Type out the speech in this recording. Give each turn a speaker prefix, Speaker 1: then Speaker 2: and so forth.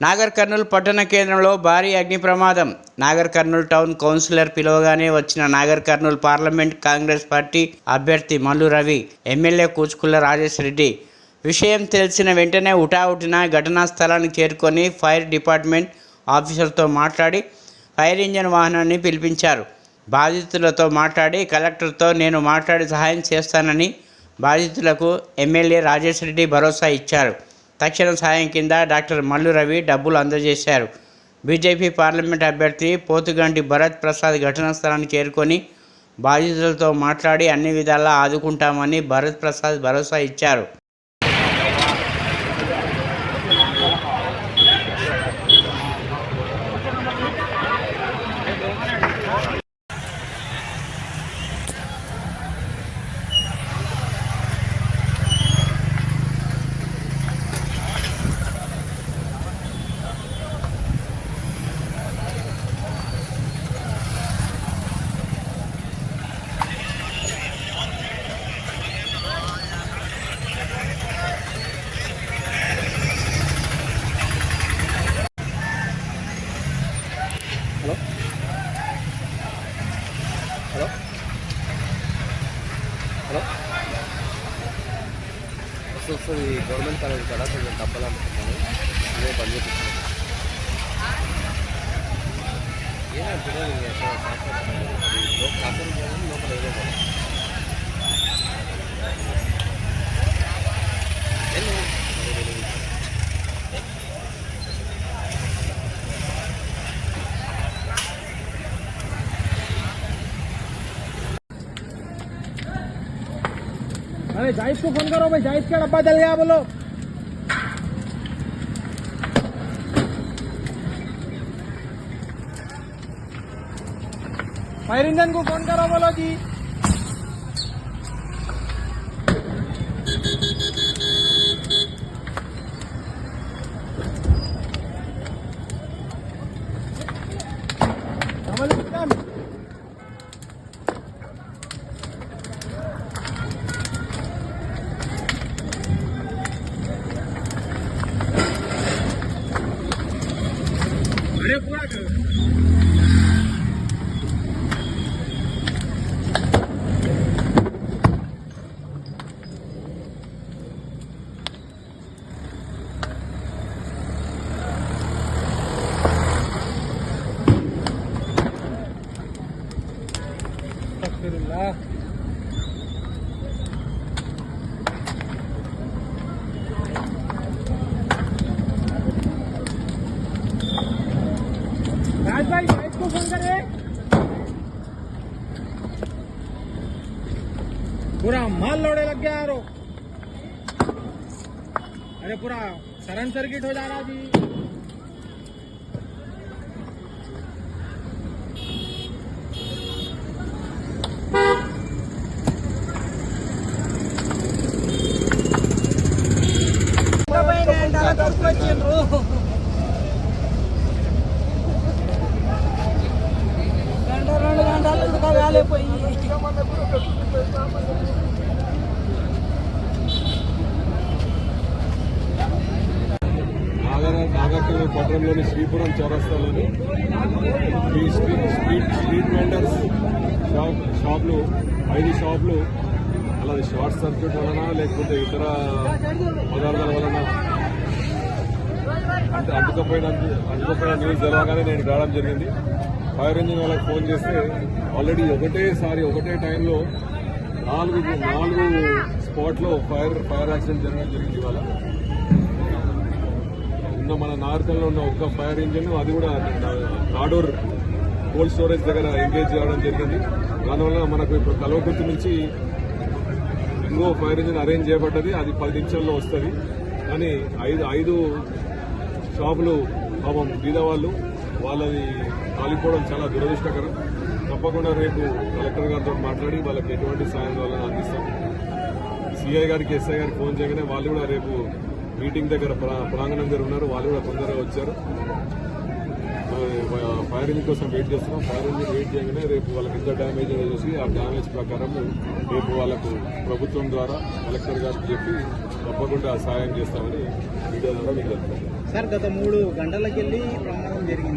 Speaker 1: నాగర్ కర్నూల్ పట్టణ కేంద్రంలో భారీ అగ్ని ప్రమాదం. నాగర్ కర్నూల్ టౌన్ కౌన్సిలర్ పిలువగానే వచ్చిన నాగర్ కర్నూల్ పార్లమెంట్ కాంగ్రెస్ పార్టీ అభ్యర్థి మల్లు రవి, ఎమ్మెల్యే కూచుకుల్ల రాజేష్ రెడ్డి విషయం తెలిసిన వెంటనే హుటాహుటిన ఘటనా స్థలానికి చేరుకొని ఫైర్ డిపార్ట్మెంట్ ఆఫీసర్తో మాట్లాడి ఫైర్ ఇంజన్ వాహనాన్ని పిలిపించారు. బాధితులతో మాట్లాడి కలెక్టర్తో నేను మాట్లాడి సహాయం చేస్తానని బాధితులకు ఎమ్మెల్యే రాజేష్ రెడ్డి భరోసా ఇచ్చారు. తక్షణ సాయం కింద డాక్టర్ మల్లు రవి డబ్బులు అందజేశారు. బీజేపీ పార్లమెంట్ అభ్యర్థి పోతుగంటి భరత్ ప్రసాద్ ఘటనా స్థలానికి చేరుకొని బాధితులతో మాట్లాడి అన్ని విధాలా ఆదుకుంటామని భరత్ ప్రసాద్ భరోసా ఇచ్చారు.
Speaker 2: హలో వస్తుంది గవర్నమెంట్ కాలేజ్ కదా, కొంచెం డబ్బలు అనుకుంటున్నాను. ఇదే పని చేపిస్తాను. ఏమంటే లోపల ఏదో
Speaker 3: अरे जाहिद को फोन करो भाई, जाहिद का डब्बा जल गया बोलो। फायर इंजन को फोन करो बोलो जी। अरे पूरा राज भाई को फोन करे। पूरा माल लोड़े लग गया यारो। अरे पूरा सरन सर्किट हो जा रहा जी।
Speaker 2: నాగర్కర్నూల్ పట్టణంలోని శ్రీపురం చౌరస్తాలోని ఈ స్ట్రీట్ వెండర్స్ షాపులు 5 షాపులు అలాగే షార్ట్ సర్క్యూట్ వలన లేకపోతే ఇతర పదార్థాల వలన అంటుకపోయిన న్యూస్ తెలవగానే నేను రావడం జరిగింది. ఫైర్ ఇంజిన్ వాళ్ళకి ఫోన్ చేస్తే ఆల్రెడీ ఒకటే టైంలో 4 స్పాట్లో ఫైర్ యాక్సిడెంట్ జరగడం జరిగింది. ఇవాళ మన నార్కల్లో ఉన్న ఒక్క ఫైర్ ఇంజిన్, అది కూడా నాడూర్ కోల్డ్ స్టోరేజ్ దగ్గర ఎంగేజ్ చేయడం జరిగింది. దానివల్ల మనకు ఇప్పుడు కల్వకుర్తి నుంచి ఇంకో ఫైర్ ఇంజిన్ అరేంజ్ చేయబడ్డది. అది 10 నిమిషాల్లో వస్తుంది. కానీ 5 షాపులు పాపం బీదవాళ్ళు, వాళ్ళది కాలిపోవడం చాలా దురదృష్టకరం. తప్పకుండా రేపు కలెక్టర్ గారితో మాట్లాడి వాళ్ళకి ఎటువంటి సాయం వాళ్ళని అందిస్తాం. సిఐ గారికి, ఎస్ఐ గారికి ఫోన్ చేయగానే వాళ్ళు కూడా రేపు మీటింగ్ దగ్గర ప్రాంగణం దగ్గర ఉన్నారు. వాళ్ళు కూడా తొందరగా వచ్చారు. ఫైర్ ఇంజిన్ కోసం వెయిట్ చేస్తున్నాం. ఫైర్ ఇంజిన్ వెయిట్ చేయగానే రేపు వాళ్ళకి ఎంత డ్యామేజ్ చూసి ఆ డ్యామేజ్ ప్రకారం రేపు వాళ్ళకు ప్రభుత్వం ద్వారా కలెక్టర్ గారికి చెప్పి తప్పకుండా సాయం చేస్తామని మీడియా ద్వారా మీకు చెప్తాను.
Speaker 4: సార్ గత 3 గంటలకెళ్ళి ప్రమాదం జరిగింది.